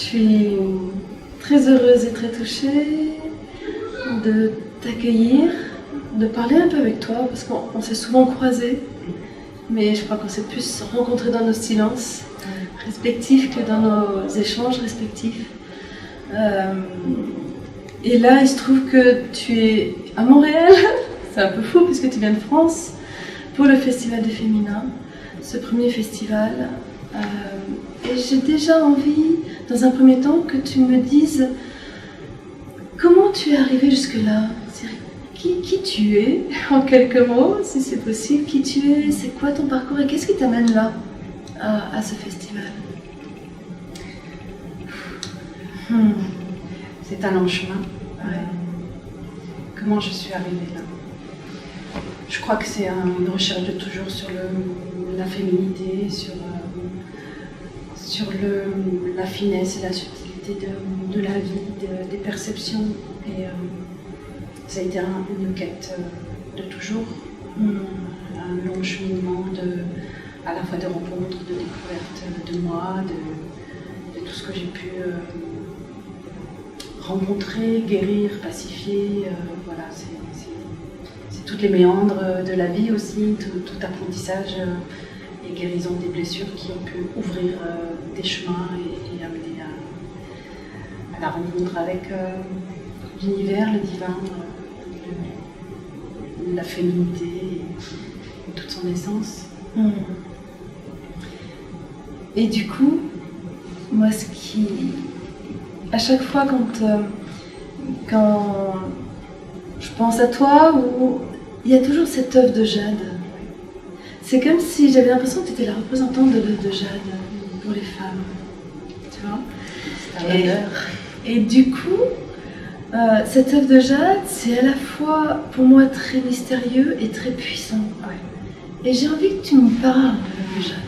suis très heureuse et très touchée de t'accueillir, de parler un peu avec toi, parce qu'on s'est souvent croisés, mais je crois qu'on s'est plus rencontrés dans nos silences respectifs que dans nos échanges respectifs. Et là, il se trouve que tu es à Montréal, c'est un peu fou puisque tu viens de France, pour le Festival du Féminin, ce premier festival. Et j'ai déjà envie, dans un premier temps, que tu me dises comment tu es arrivée jusque-là. Qui tu es, en quelques mots, si c'est possible. Qui tu es, c'est quoi ton parcours et qu'est-ce qui t'amène là, à ce festival? C'est un long chemin. Comment je suis arrivée là? Je crois que c'est une recherche de toujours sur la féminité, sur la finesse et la subtilité de la vie, des perceptions. Et ça a été une quête de toujours, un long cheminement à la fois de rencontres, de découvertes de moi, de tout ce que j'ai pu rencontrer, guérir, pacifier. Voilà, c'est toutes les méandres de la vie aussi, tout apprentissage et guérison des blessures qui ont pu ouvrir des chemins et amener à la rencontre avec l'univers, le divin, la féminité et toute son essence. Et du coup, moi à chaque fois quand je pense à toi, il y a toujours cette œuvre de jade. C'est comme si j'avais l'impression que tu étais la représentante de l'œuvre de jade pour les femmes. Tu vois? C'est un honneur. Et du coup, cette œuvre de jade, c'est à la fois pour moi très mystérieux et très puissant. Et j'ai envie que tu me parles de l'œuvre de jade.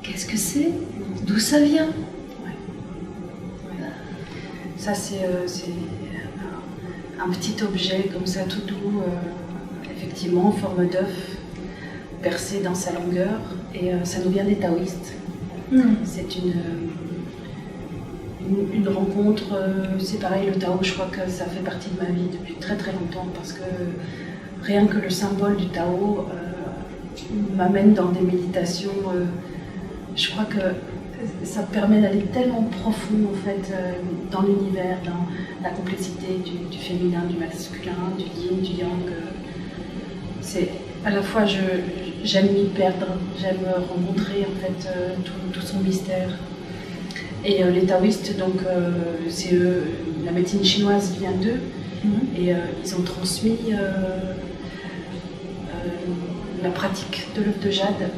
Qu'est-ce que c'est? D'où ça vient? Ça, c'est un petit objet comme ça, tout doux, effectivement, en forme d'œuf, percé dans sa longueur. Et ça nous vient des taoïstes. C'est une rencontre, c'est pareil, le Tao, je crois que ça fait partie de ma vie depuis très très longtemps, parce que rien que le symbole du Tao m'amène dans des méditations. Je crois que ça permet d'aller tellement profond en fait dans l'univers, dans la complexité du féminin, du masculin, du yin, du yang. C'est à la fois j'aime m'y perdre, j'aime rencontrer en fait tout son mystère. Et les taoïstes, donc c'est eux, la médecine chinoise vient d'eux, et ils ont transmis la pratique de l'œuf de jade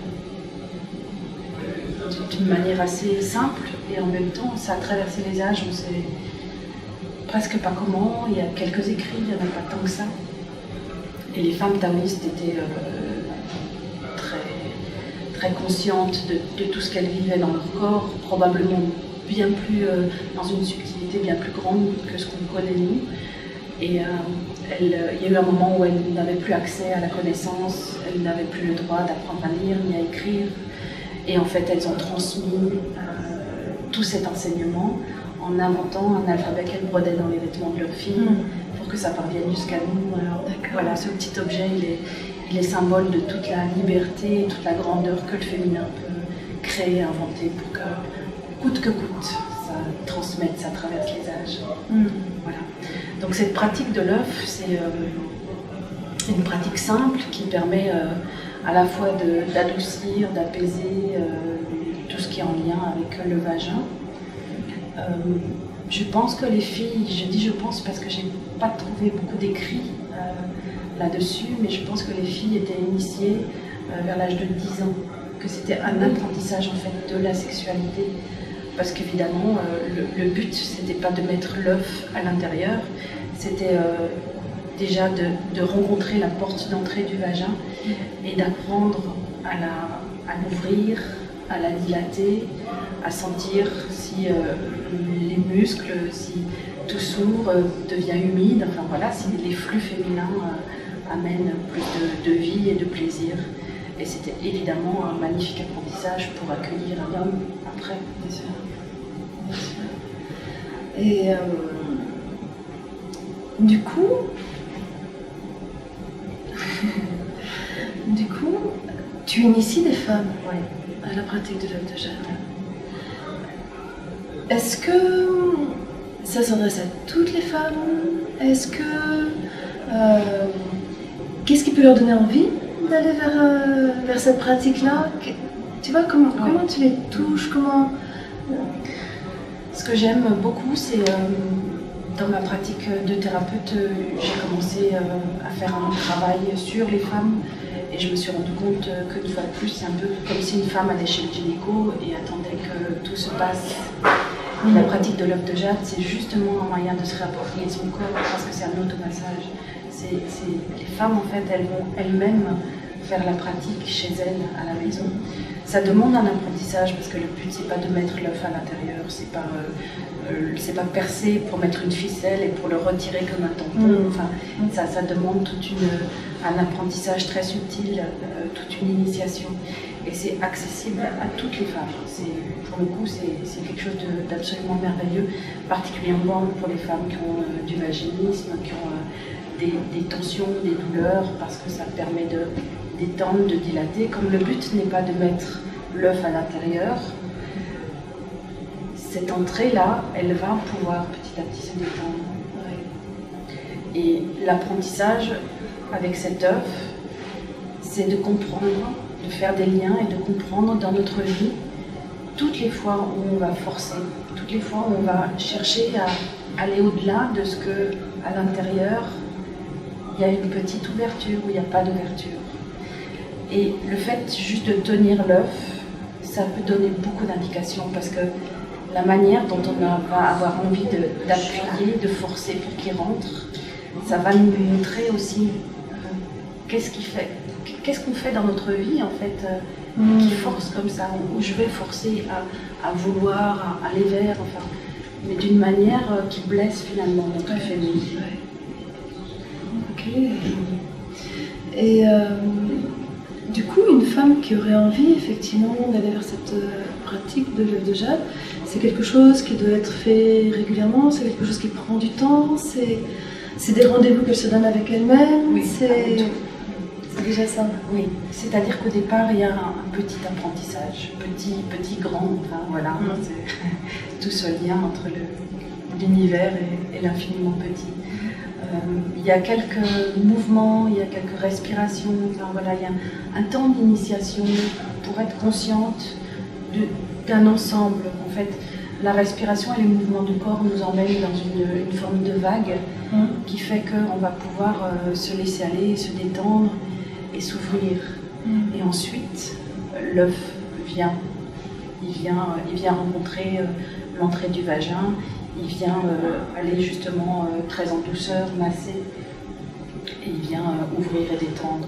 d'une manière assez simple, et en même temps ça a traversé les âges, on sait presque pas comment, il y a quelques écrits, il n'y en a pas tant que ça. Et les femmes taoïstes étaient très conscientes de tout ce qu'elles vivaient dans leur corps, probablement bien plus dans une subtilité bien plus grande que ce qu'on connaît nous. Et il y a eu un moment où elles n'avaient plus accès à la connaissance, elles n'avaient plus le droit d'apprendre à lire ni à écrire. Et en fait, elles ont transmis tout cet enseignement en inventant un alphabet qu'elles brodaient dans les vêtements de leurs filles pour que ça parvienne jusqu'à nous. Alors voilà, ce petit objet, il est symbole de toute la liberté et toute la grandeur que le féminin peut créer, inventer pour que, coûte que coûte, ça transmette, ça traverse les âges. Voilà. Donc cette pratique de l'œuf, c'est une pratique simple qui permet à la fois d'adoucir, d'apaiser tout ce qui est en lien avec le vagin. Je pense que les filles, je dis je pense parce que j'ai pas trouvé beaucoup d'écrits là-dessus, mais je pense que les filles étaient initiées vers l'âge de 10 ans, que c'était un apprentissage en fait de la sexualité. Parce qu'évidemment, le but, c'était pas de mettre l'œuf à l'intérieur, c'était déjà de rencontrer la porte d'entrée du vagin et d'apprendre à l'ouvrir, à la dilater, à sentir si les muscles, si tout s'ouvre, devient humide, enfin voilà, si les flux féminins amènent plus de vie et de plaisir. Et c'était évidemment un magnifique apprentissage pour accueillir un homme après, bien sûr. Et du coup, tu inities des femmes à la pratique de l'œuvre de jade. Est-ce que ça s'adresse à toutes les femmes? Est-ce que qu'est-ce qui peut leur donner envie d'aller vers cette pratique-là? Tu vois, comment tu les touches? Ce que j'aime beaucoup, c'est dans ma pratique de thérapeute, j'ai commencé à faire un travail sur les femmes et je me suis rendu compte qu'une fois de plus, c'est un peu comme si une femme allait chez le gynéco et attendait que tout se passe. La pratique de l'œuvre de jade, c'est justement un moyen de se réapproprier son corps parce que c'est un automassage. Les femmes, en fait, elles vont elles-mêmes faire la pratique chez elles à la maison. Ça demande un apprentissage parce que le but, c'est pas de mettre l'œuf à l'intérieur, c'est pas percer pour mettre une ficelle et pour le retirer comme un tampon. Enfin, ça demande un apprentissage très subtil, toute une initiation. Et c'est accessible à toutes les femmes. Pour le coup, c'est quelque chose d'absolument merveilleux, particulièrement pour les femmes qui ont du vaginisme, qui ont des tensions, des douleurs, parce que ça permet de détendre, de dilater. Comme le but n'est pas de mettre l'œuf à l'intérieur, cette entrée-là, elle va pouvoir petit à petit se détendre. Et l'apprentissage avec cet œuf, c'est de comprendre, de faire des liens et de comprendre dans notre vie toutes les fois où on va forcer, toutes les fois où on va chercher à aller au-delà de ce que à l'intérieur il y a une petite ouverture ou il n'y a pas d'ouverture. Et le fait juste de tenir l'œuf, ça peut donner beaucoup d'indications parce que la manière dont on va avoir envie d'appuyer, de forcer pour qu'il rentre, ça va nous montrer aussi qu'est-ce qu'on fait dans notre vie en fait, qui force comme ça, où je vais forcer à vouloir, à aller vers, enfin, mais d'une manière qui blesse finalement notre féminité. Ok. Et du coup, une femme qui aurait envie effectivement d'aller vers cette pratique de l'œuvre de jade, c'est quelque chose qui doit être fait régulièrement, c'est quelque chose qui prend du temps, c'est des rendez-vous qu'elle se donne avec elle-même, oui, c'est déjà ça. Oui, c'est-à-dire qu'au départ, il y a un petit apprentissage, petit, grand, enfin voilà, c'est tout ce lien entre l'univers et l'infiniment petit. Il y a quelques mouvements, il y a quelques respirations, enfin voilà, il y a un temps d'initiation pour être consciente d'un ensemble. En fait, la respiration et les mouvements du corps nous emmènent dans une forme de vague qui fait qu'on va pouvoir se laisser aller, se détendre et s'ouvrir. Et ensuite, l'œuf vient. Il vient rencontrer l'entrée du vagin. Il vient aller justement très en douceur, masser, et il vient ouvrir et détendre.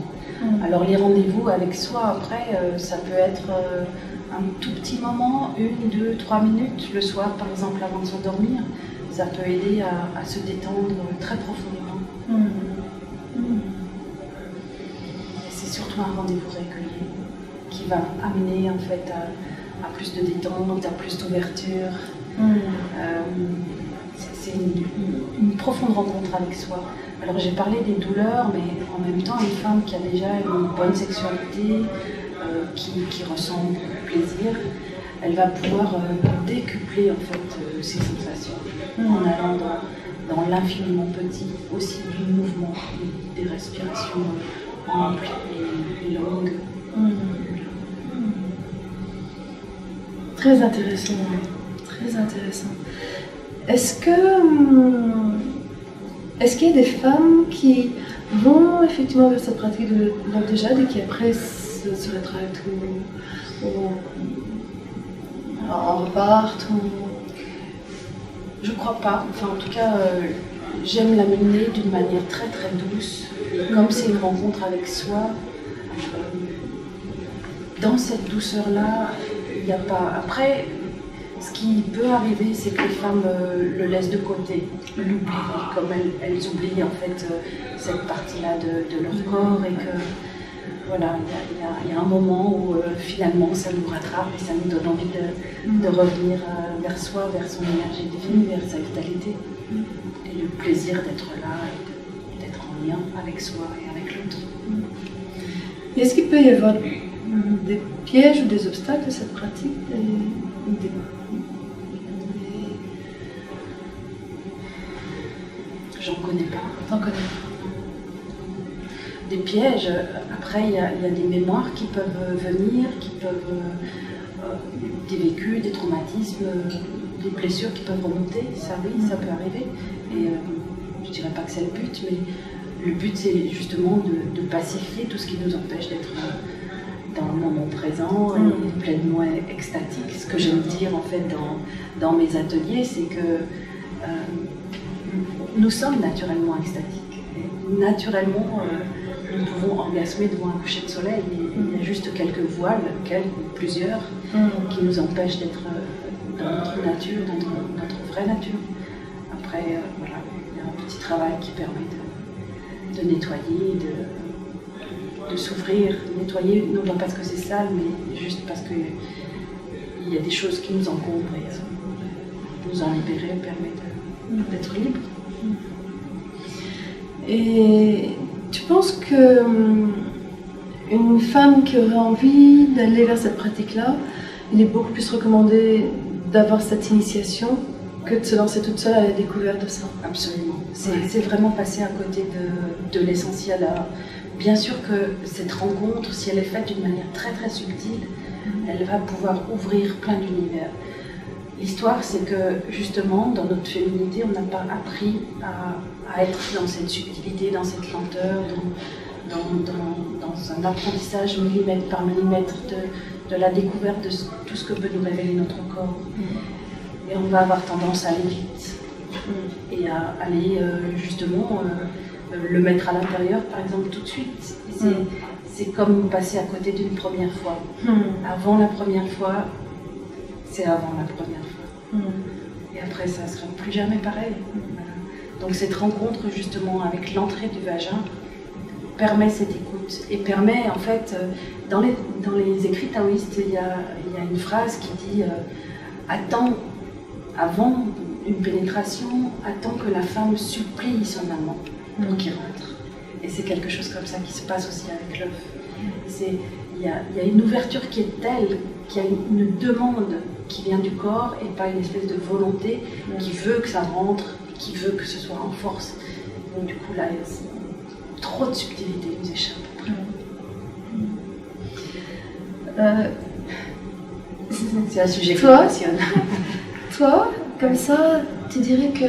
Alors les rendez-vous avec soi, après, ça peut être un tout petit moment, 1, 2, 3 minutes, le soir par exemple avant de s'endormir. Ça peut aider à se détendre très profondément. C'est surtout un rendez-vous régulier qui va amener en fait à plus de détente, à plus d'ouverture. C'est une profonde rencontre avec soi. Alors j'ai parlé des douleurs, mais en même temps, une femme qui a déjà une bonne sexualité, qui ressent beaucoup de plaisir, elle va pouvoir décupler en fait ses sensations en allant dans l'infiniment petit, aussi du mouvement, des respirations amples et longues. Très intéressant. Très intéressant. Est-ce qu'il y a des femmes qui vont effectivement vers cette pratique de l'œuvre de jade et qui après se rétractent ou en repartent Je crois pas. Enfin, en tout cas, j'aime la mener d'une manière très très douce. Et comme c'est une rencontre avec soi, dans cette douceur-là, il n'y a pas... Après, ce qui peut arriver, c'est que les femmes le laissent de côté, l'oublient, comme elles oublient en fait cette partie-là de leur corps et que voilà, il y a un moment où finalement ça nous rattrape et ça nous donne envie de revenir vers soi, vers son énergie divine, vers sa vitalité. Et le plaisir d'être là et d'être en lien avec soi et avec l'autre. Est-ce qu'il peut y avoir des pièges ou des obstacles à cette pratique? J'en connais pas. T'en connais pas? Des pièges, après il y a des mémoires qui peuvent venir, qui peuvent des vécus, des traumatismes, des blessures qui peuvent remonter, ça oui, ça peut arriver. Et je dirais pas que c'est le but, mais le but c'est justement de pacifier tout ce qui nous empêche d'être dans le moment présent et pleinement extatique. Ce que j'aime dire en fait dans mes ateliers, c'est que nous sommes naturellement extatiques. Et naturellement, nous pouvons orgasmer devant un coucher de soleil. Il y a juste quelques voiles, plusieurs, qui nous empêchent d'être dans notre nature, dans notre vraie nature. Après, voilà, il y a un petit travail qui permet de nettoyer, de s'ouvrir, nettoyer, non pas parce que c'est sale, mais juste parce qu'il y a des choses qui nous encombrent et nous en libérer permet d'être libre. Et tu penses que une femme qui aurait envie d'aller vers cette pratique-là, il est beaucoup plus recommandé d'avoir cette initiation que de se lancer toute seule à la découverte de ça? Absolument. C'est vraiment passer à côté de l'essentiel. Bien sûr que cette rencontre, si elle est faite d'une manière très très subtile, elle va pouvoir ouvrir plein d'univers. L'histoire, c'est que justement, dans notre féminité, on n'a pas appris à être dans cette subtilité, dans cette lenteur, dans un apprentissage millimètre par millimètre de la découverte de tout ce que peut nous révéler notre corps. Et on va avoir tendance à aller vite et à aller justement le mettre à l'intérieur, par exemple, tout de suite. C'est comme passer à côté d'une première fois. Avant la première fois, c'est avant la première fois. Et après, ça ne sera plus jamais pareil. Voilà. Donc cette rencontre justement avec l'entrée du vagin permet cette écoute et permet en fait, dans les écrits taoïstes, il y a une phrase qui dit attends, avant une pénétration, attends que la femme supplie son amant pour qu'il rentre. Et c'est quelque chose comme ça qui se passe aussi avec l'œuf. Il y a une ouverture qui est telle, qu'il y a une demande qui vient du corps et pas une espèce de volonté qui veut que ça rentre, qui veut que ce soit en force. Donc du coup là, trop de subtilité nous échappe. C'est un sujet qui me passionne. Toi, comme ça, tu dirais que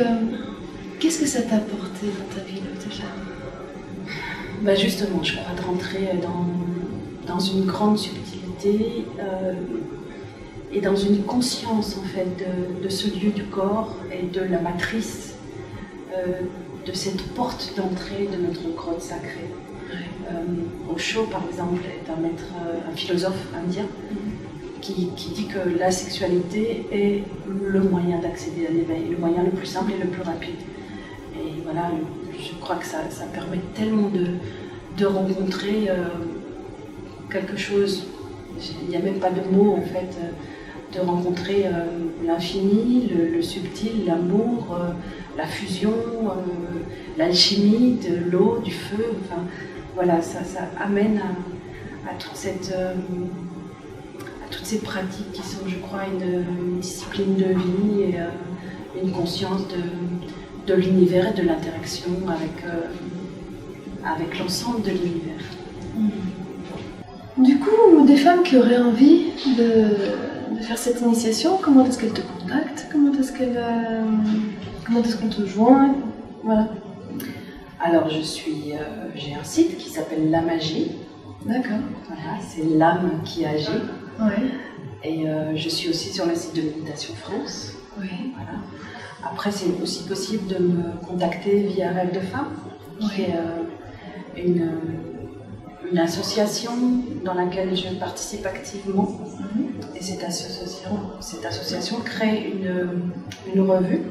qu'est-ce que ça t'a apporté dans ta vie déjà? Bah justement, je crois de rentrer dans une grande subtilité et dans une conscience en fait de ce lieu du corps et de la matrice, de cette porte d'entrée de notre grotte sacrée. Osho, par exemple, est un philosophe indien qui dit que la sexualité est le moyen d'accéder à l'éveil, le moyen le plus simple et le plus rapide. Et voilà, je crois que ça permet tellement de rencontrer quelque chose, il n'y a même pas de mots en fait, de rencontrer l'infini, le subtil, l'amour, la fusion, l'alchimie de l'eau, du feu, enfin voilà, ça amène à toute cette... toutes ces pratiques qui sont, je crois, une discipline de vie et une conscience de l'univers et de l'interaction avec l'ensemble de l'univers. Du coup, des femmes qui auraient envie de faire cette initiation, comment est-ce qu'elles te contactent? Comment est-ce qu'on te joint? Voilà. Alors, j'ai un site qui s'appelle La Magie. D'accord. Voilà, c'est l'âme qui agit. Ouais. Et je suis aussi sur le site de Méditation France. Oui. Voilà. Après, c'est aussi possible de me contacter via Rêve de Femme, qui est une association dans laquelle je participe activement. Et cette association crée une revue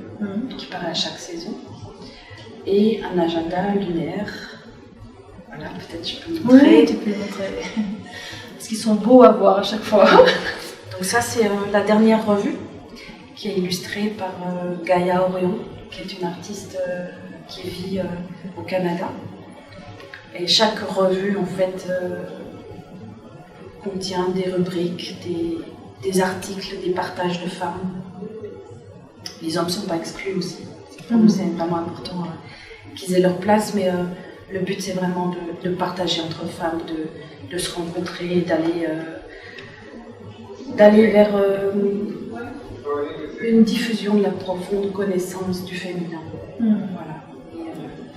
qui paraît à chaque saison et un agenda lunaire Voilà, peut-être je peux montrer. Oui, tu peux les montrer. Parce qu'ils sont beaux à voir à chaque fois. Donc ça, c'est la dernière revue qui est illustrée par Gaïa Orion, qui est une artiste qui vit au Canada. Et chaque revue, en fait, contient des rubriques, des articles, des partages de femmes. Les hommes ne sont pas exclus aussi. Pour nous, c'est vraiment important qu'ils aient leur place, mais le but, c'est vraiment de partager entre femmes, de se rencontrer, d'aller vers une diffusion de la profonde connaissance du féminin. Voilà.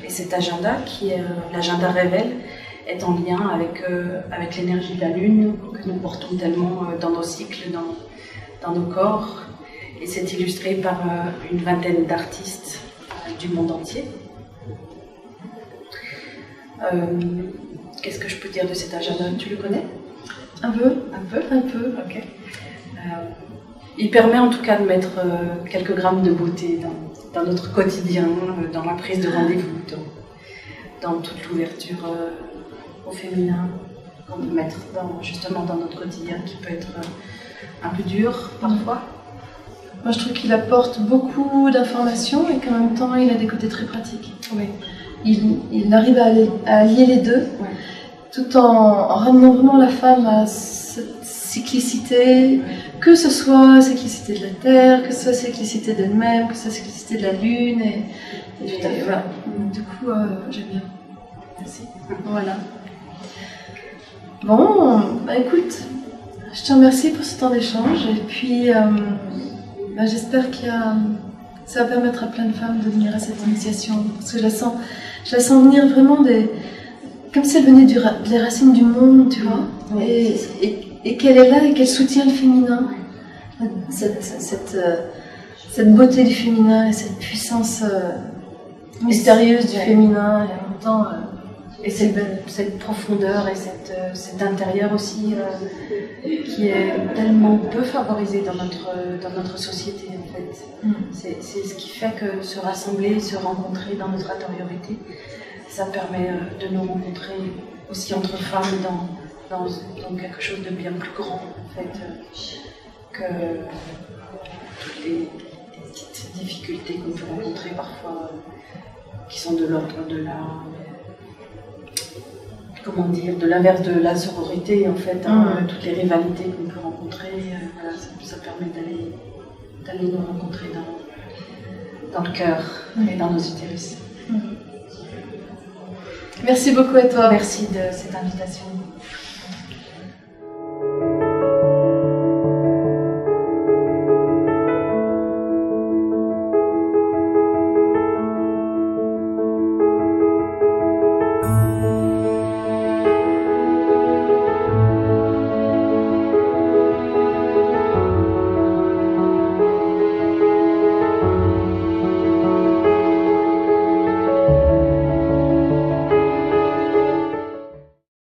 Et cet agenda, qui est l'agenda Révèle, est en lien avec l'énergie de la Lune que nous portons tellement dans nos cycles, dans nos corps. Et c'est illustré par une vingtaine d'artistes du monde entier. Qu'est-ce que je peux dire de cet agenda? Tu le connais? Un peu. Ok. Il permet en tout cas de mettre quelques grammes de beauté dans notre quotidien, dans la prise de rendez-vous, dans toute l'ouverture au féminin qu'on peut mettre justement dans notre quotidien qui peut être un peu dur parfois. Moi, je trouve qu'il apporte beaucoup d'informations et qu'en même temps, il a des côtés très pratiques. Oui. Il arrive à lier les deux, tout en ramenant vraiment la femme à cette cyclicité, que ce soit cyclicité de la Terre, que ce soit cyclicité d'elle-même, que ce soit cyclicité de la Lune. Et voilà. Du coup, j'aime bien. Merci. Voilà. Bon, bah écoute, je te remercie pour ce temps d'échange et puis j'espère que ça va permettre à plein de femmes de venir à cette initiation parce que je la sens venir vraiment comme si elle venait des racines du monde, tu vois, et qu'elle est là et qu'elle soutient le féminin, cette beauté du féminin et cette puissance mystérieuse du féminin et en même temps et cette profondeur et cet intérieur aussi qui est tellement peu favorisé dans notre société en fait. C'est ce qui fait que se rassembler, se rencontrer dans notre intériorité, ça permet de nous rencontrer aussi entre femmes dans quelque chose de bien plus grand en fait que toutes les petites difficultés qu'on peut rencontrer parfois qui sont de l'ordre de de l'inverse de la sororité en fait, toutes les rivalités qu'on peut rencontrer, voilà, ça permet d'aller nous rencontrer dans le cœur et dans nos utérus. Merci beaucoup à toi. Merci de cette invitation.